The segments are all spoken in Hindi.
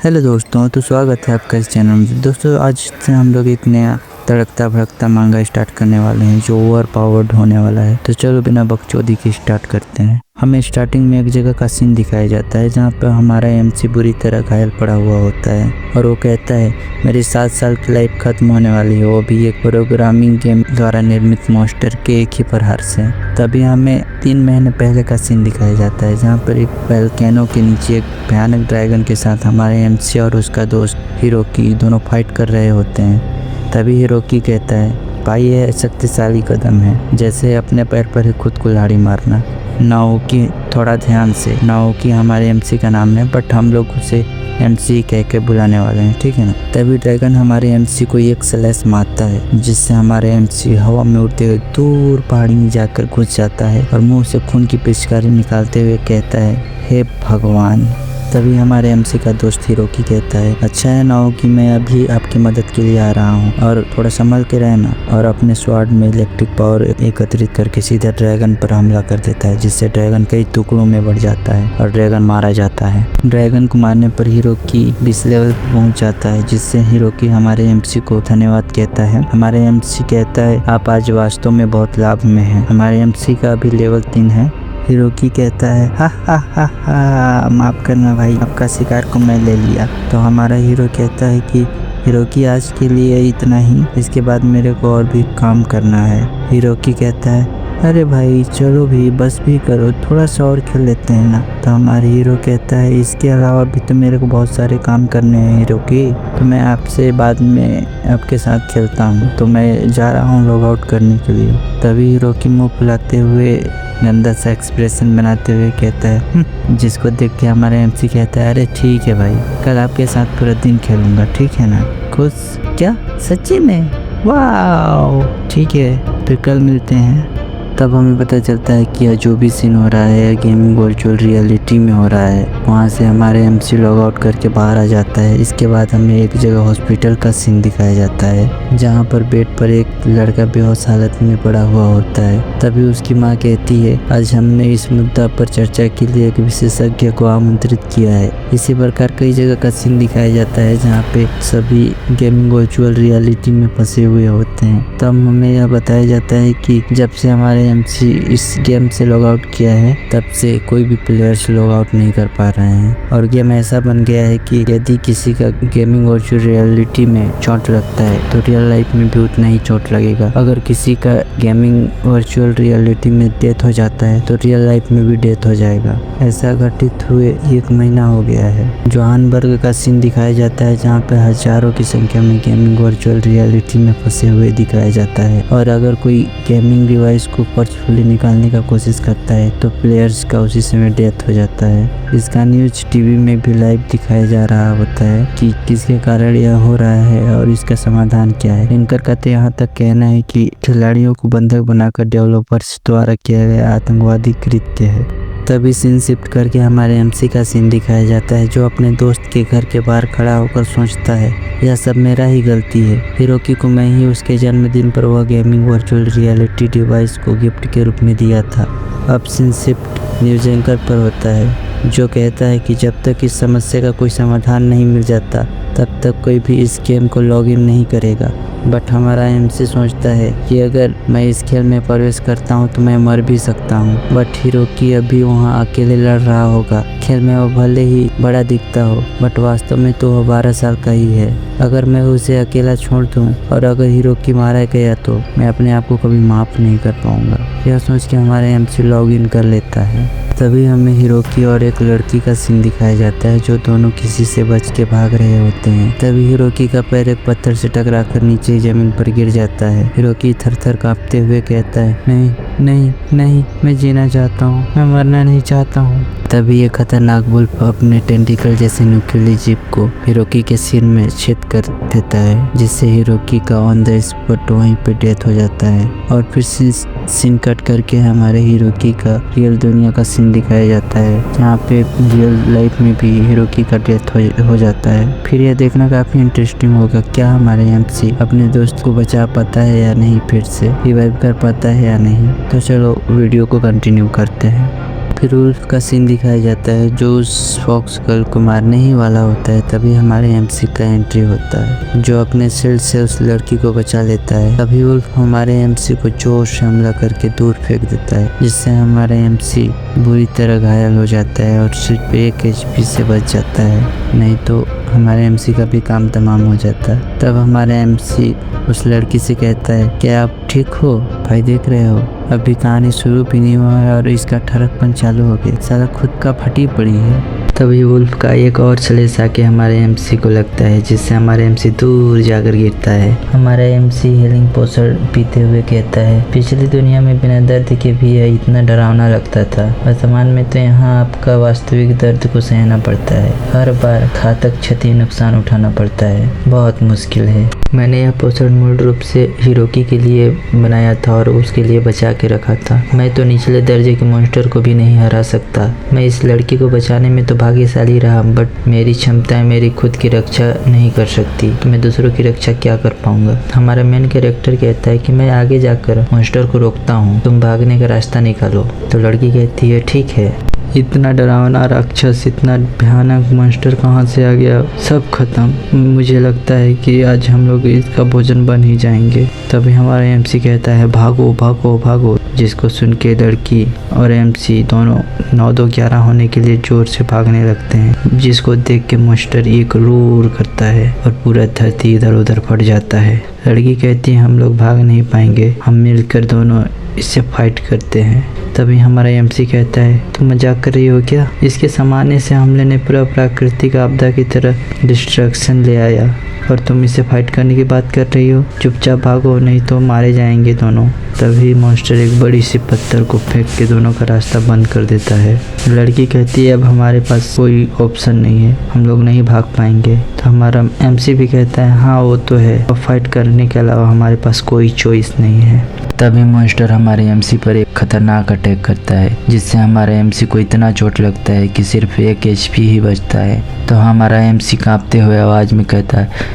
हेलो दोस्तों, तो स्वागत है आपका इस चैनल में। दोस्तों, आज से हम लोग एक नया तड़कता भड़कता मांगा स्टार्ट करने वाले हैं जो ओवर पावर्ड होने वाला है। तो चलो बिना बकचोदी के स्टार्ट करते हैं। हमें स्टार्टिंग में एक जगह का सीन दिखाया जाता है जहाँ पर हमारा एमसी बुरी तरह घायल पड़ा हुआ होता है और वो कहता है मेरी 7 साल की लाइफ खत्म होने वाली है, वो भी एक प्रोग्रामिंग गेम द्वारा निर्मित मॉन्स्टर के एक ही प्रहार से। तभी हमें 3 महीने पहले का सीन दिखाया जाता है जहाँ पर एक वोल्केनो के नीचे एक भयानक ड्रैगन के साथ हमारे एमसी और उसका दोस्त हिरोकी दोनों फाइट कर रहे होते हैं। तभी हिरोकी कहता है भाई ये शक्तिशाली कदम है, जैसे अपने पैर पर ही खुद कुल्हाड़ी मारना। नाओकी थोड़ा ध्यान से, नाओकी हमारे एमसी का नाम है बट हम लोग उसे एमसी कह के बुलाने वाले हैं, ठीक है ना। तभी ड्रैगन हमारे एमसी को एक स्लैश मारता है जिससे हमारे एमसी हवा में उड़ते हुए दूर पहाड़ी में जाकर घुस जाता है और मुंह से खून की पिचकारी निकालते हुए कहता है हे भगवान। तभी हमारे एमसी का दोस्त हिरोकी कहता है अच्छा है नाओकी, मैं अभी आपकी मदद के लिए आ रहा हूँ और थोड़ा संभल के रहना। और अपने स्वॉर्ड में इलेक्ट्रिक पावर एकत्रित करके सीधा ड्रैगन पर हमला कर देता है जिससे ड्रैगन कई टुकड़ों में बढ़ जाता है और ड्रैगन मारा जाता है। ड्रैगन को मारने पर हिरोकी 20 लेवल पर पहुँच जाता है जिससे हिरोकी हमारे एमसी को धन्यवाद कहता है। हमारे एमसी कहता है आप आज वास्तव में बहुत लाभ में हैं। हमारे एमसी का अभी लेवल 3 है। हिरोकी कहता है हा हा हा हा, माफ़ करना भाई, आपका शिकार को मैं ले लिया। तो हमारा हीरो कहता है कि हिरोकी आज के लिए इतना ही, इसके बाद मेरे को और भी काम करना है। हिरोकी कहता है अरे भाई चलो भी, बस भी करो, थोड़ा सा और खेल लेते हैं ना। तो हमारे हीरो कहता है इसके अलावा भी तो मेरे को बहुत सारे काम करने हैं हिरोकी, तो मैं आपसे बाद में आपके साथ खेलता हूँ। तो मैं जा रहा हूँ लॉग आउट करने के लिए। तभी हिरोकी मुँह फुलाते हुए गंदा सा एक्सप्रेशन बनाते हुए कहता है जिसको देख के हमारा एमसी कहता है अरे ठीक है भाई, कल आपके साथ पूरा दिन खेलूंगा, ठीक है ना। खुश? क्या सच्ची में? वाह ठीक है, फिर कल मिलते हैं। तब हमें पता चलता है कि यह जो भी सीन हो रहा है गेमिंग वर्चुअल रियलिटी में हो रहा है। वहाँ से हमारे एमसी लॉग आउट करके बाहर आ जाता है। इसके बाद हमें एक जगह हॉस्पिटल का सीन दिखाया जाता है जहाँ पर बेड पर एक लड़का बेहोश हालत में पड़ा हुआ होता है। तभी उसकी माँ कहती है आज हमने इस मुद्दा पर चर्चा के लिए एक विशेषज्ञ को आमंत्रित किया है। इसी प्रकार कई जगह का सीन दिखाया जाता है जहाँ पे सभी गेमिंग वर्चुअल रियलिटी में फंसे हुए होते हैं। तब हमें यह बताया जाता है कि जब से हमारे एमसी इस गेम से लॉग आउट किया है तब से कोई भी प्लेयर्स लॉग आउट नहीं कर पा रहे हैं और गेम ऐसा बन गया है कि यदि किसी का गेमिंग वर्चुअल रियलिटी में चोट लगता है तो रियल लाइफ में भी उतना ही चोट लगेगा। अगर किसी का गेमिंग वर्चुअल रियलिटी में डेथ हो जाता है तो रियल लाइफ में भी डेथ हो जाएगा। ऐसा घटित हुए 1 महीना हो गया है। जोहानबर्ग का सीन दिखाया जाता है जहाँ पे हजारों की संख्या में गेमिंग वर्चुअल रियलिटी में फंसे हुए दिखाया जाता है और अगर कोई गेमिंग डिवाइस को फोर्सफुली निकालने का कोशिश करता है तो प्लेयर्स का उसी समय डेथ हो जाता है। इसका न्यूज टीवी में भी लाइव दिखाया जा रहा होता है कि किसके कारण यह हो रहा है और इसका समाधान क्या है। इनकर कहते यहाँ तक कहना है कि खिलाड़ियों को बंधक बनाकर डेवलपर्स द्वारा किया गया आतंकवादी कृत्य है। तभी सीन शिफ्ट करके हमारे एमसी का सीन दिखाया जाता है जो अपने दोस्त के घर के बाहर खड़ा होकर सोचता है यह सब मेरा ही गलती है। हिरोकी को मैं ही उसके जन्मदिन पर वह गेमिंग वर्चुअल रियलिटी डिवाइस को गिफ्ट के रूप में दिया था। अब सीन शिफ्ट न्यूज एंकर पर होता है जो कहता है कि जब तक इस समस्या का कोई समाधान नहीं मिल जाता तब तक कोई भी इस गेम को लॉग इन नहीं करेगा। बट हमारा एमसी सोचता है कि अगर मैं इस खेल में प्रवेश करता हूँ तो मैं मर भी सकता हूँ। बट हिरोकी अभी वहाँ अकेले लड़ रहा होगा। खेल में वो भले ही बड़ा दिखता हो बट वास्तव में तो वो 12 साल का ही है। अगर मैं उसे अकेला छोड़ दूँ और अगर हिरोकी मारा गया तो मैं अपने आप को कभी माफ़ नहीं कर पाऊँगा। यह सोच के हमारे एमसी लॉग इन कर लेता है। तभी हमें हिरोकी और एक लड़की का सीन दिखाया जाता है जो दोनों किसी से बच के भाग रहे होते हैं। तभी हिरोकी का पैर एक पत्थर से टकराकर नीचे जमीन पर गिर जाता है। हिरोकी थर-थर कांपते हुए कहता है नहीं नहीं नहीं, मैं जीना चाहता हूँ, मैं मरना नहीं चाहता हूँ। तभी ये खतरनाक वुल्फ अपने टेंटिकल जैसे नुकीली जीभ को हिरोकी के सिर में छेद कर देता है जिससे हिरोकी का ऑन द स्पॉट वहीं पे डेथ हो जाता है। और फिर सीन कट करके हमारे हिरोकी का रियल दुनिया का सीन दिखाया जाता है जहाँ पे रियल लाइफ में भी हिरोकी का डेथ हो जाता है। फिर यह देखना काफी इंटरेस्टिंग होगा क्या हमारे एमसी अपने दोस्त को बचा पाता है या नहीं, फिर से रिवाइव कर पाता है या नहीं। तो चलो वीडियो को कंटिन्यू करते हैं। फिर वुल्फ का सीन दिखाया जाता है जो उस फॉक्स गर्ल को मारने ही वाला होता है। तभी हमारे एमसी का एंट्री होता है जो अपने शील्ड से उस लड़की को बचा लेता है। तभी वुल्फ हमारे एमसी को जोर से हमला करके दूर फेंक देता है, जिससे हमारा एमसी बुरी तरह घायल हो जाता है और सिर्फ 1 HP से बच जाता है, नहीं तो हमारे एमसी का भी काम तमाम हो जाता है। तब हमारा एमसी उस लड़की से कहता है, क्या आप ठीक हो भाई? देख रहे हो अभी कहानी शुरू भी नहीं हुआ है और इसका ठरकपन चालू हो गया, साला खुद का फटी पड़ी है। तभी वुल्फ का एक और स्लेश आके हमारे एमसी को लगता है, जिससे हमारे एमसी दूर जाकर गिरता है। हमारा एमसी हीलिंग पोशन पीते हुए कहता है, पिछली दुनिया में बिना दर्द के भी यह इतना डरावना लगता था, वर्तमान में तो यहाँ आपका वास्तविक दर्द को सहना पड़ता है। हर बार घातक क्षति नुकसान उठाना पड़ता है, बहुत मुश्किल है। मैंने यह पोषण मूल रूप से हिरोकी के लिए बनाया था और उसके लिए बचा के रखा था। मैं तो निचले दर्जे के मॉन्स्टर को भी नहीं हरा सकता। मैं इस लड़की को बचाने में तो भाग्यशाली रहा, बट मेरी क्षमताएं मेरी खुद की रक्षा नहीं कर सकती, तो मैं दूसरों की रक्षा क्या कर पाऊंगा। हमारा मेन कैरेक्टर कहता है कि मैं आगे जाकर मॉन्स्टर को रोकता हूँ, तुम भागने का रास्ता निकालो। तो लड़की कहती है, ठीक है। इतना डरावना राक्षस, इतना भयानक मॉन्स्टर कहाँ से आ गया? सब खत्म। मुझे लगता है कि आज हम लोग इसका भोजन बन ही जाएंगे। तभी हमारा एमसी कहता है, भागो भागो भागो, जिसको सुन के लड़की और एमसी दोनों 9-2-11 होने के लिए जोर से भागने लगते हैं, जिसको देख के मॉन्स्टर एक रोर करता है और पूरा धरती इधर उधर फट जाता है। लड़की कहती है, हम लोग भाग नहीं पाएंगे, हम मिलकर दोनों इससे फाइट करते हैं। तभी हमारा एमसी कहता है, तुम मजाक कर रही हो क्या? इसके सामने से हमले ने पूरा प्राकृतिक आपदा की तरह डिस्ट्रक्शन ले आया और तुम इससे फाइट करने की बात कर रही हो? चुपचाप भागो, नहीं तो मारे जाएंगे दोनों। तभी मॉन्स्टर एक बड़ी सी पत्थर को फेंक के दोनों का रास्ता बंद कर देता है। लड़की कहती है, अब हमारे पास कोई ऑप्शन नहीं है, हम लोग नहीं भाग पाएंगे। तो हमारा एमसी भी कहता है, हाँ वो तो है, अब फाइट करने के अलावा हमारे पास कोई चॉइस नहीं है। तभी मॉन्स्टर हमारे एमसी पर एक खतरनाक अटैक करता है, जिससे हमारे एमसी को इतना चोट लगता है कि सिर्फ 1 HP ही बचता है। तो हमारा एमसी कांपते हुए आवाज में कहता है,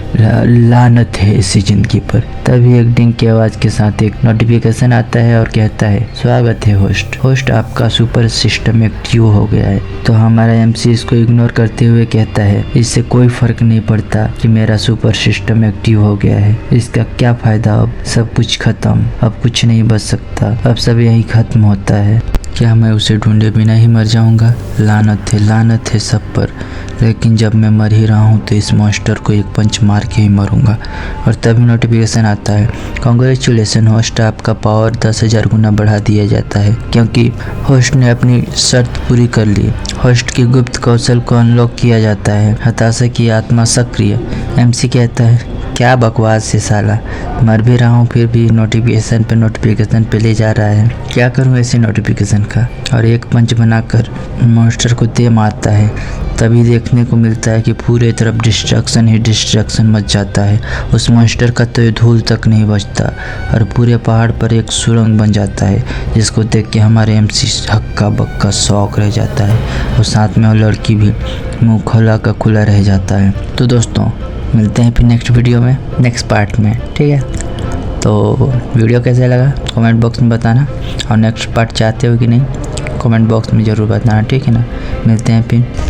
लानत है इसी जिंदगी पर। तभी एक डिंग की आवाज के साथ एक नोटिफिकेशन आता है और कहता है, स्वागत है होस्ट, आपका सुपर सिस्टम एक्टिव हो गया है। तो हमारा एमसी इसको इग्नोर करते हुए कहता है, इससे कोई फर्क नहीं पड़ता कि मेरा सुपर सिस्टम एक्टिव हो गया है, इसका क्या फायदा? अब सब कुछ खत्म, अब कुछ नहीं बच सकता, अब सब यही खत्म होता है। क्या मैं उसे ढूंढे बिना ही मर जाऊंगा? लानत है सब पर। लेकिन जब मैं मर ही रहा हूँ तो इस मॉन्स्टर को एक पंच मार के ही मरूंगा। और तभी नोटिफिकेशन आता है, कांग्रेचुलेसन होस्ट, आपका पावर 10,000 गुना बढ़ा दिया जाता है, क्योंकि होस्ट ने अपनी शर्त पूरी कर ली। होस्ट की गुप्त कौशल को अनलॉक किया जाता है, हताशा की आत्मा सक्रिय। एमसी कहता है, क्या बकवास है साला, मर भी रहा हूँ फिर भी नोटिफिकेशन पे ले जा रहा है, क्या करूँ ऐसे नोटिफिकेशन का? और एक पंच बनाकर मॉन्स्टर को दे मारता है। तभी देखने को मिलता है कि पूरे तरफ डिस्ट्रक्शन ही डिस्ट्रक्शन मच जाता है। उस मॉन्स्टर का तो धूल तक नहीं बचता और पूरे पहाड़ पर एक सुरंग बन जाता है, जिसको देख के हमारे एमसी हक्का बक्का शौक रह जाता है और साथ में वो लड़की भी मुँह खोला का खुला रह जाता है। तो दोस्तों, मिलते हैं फिर नेक्स्ट वीडियो में, नेक्स्ट पार्ट में, ठीक है? तो वीडियो कैसा लगा कमेंट बॉक्स में बताना, और नेक्स्ट पार्ट चाहते हो कि नहीं कमेंट बॉक्स में ज़रूर बताना, ठीक है ना? मिलते हैं फिर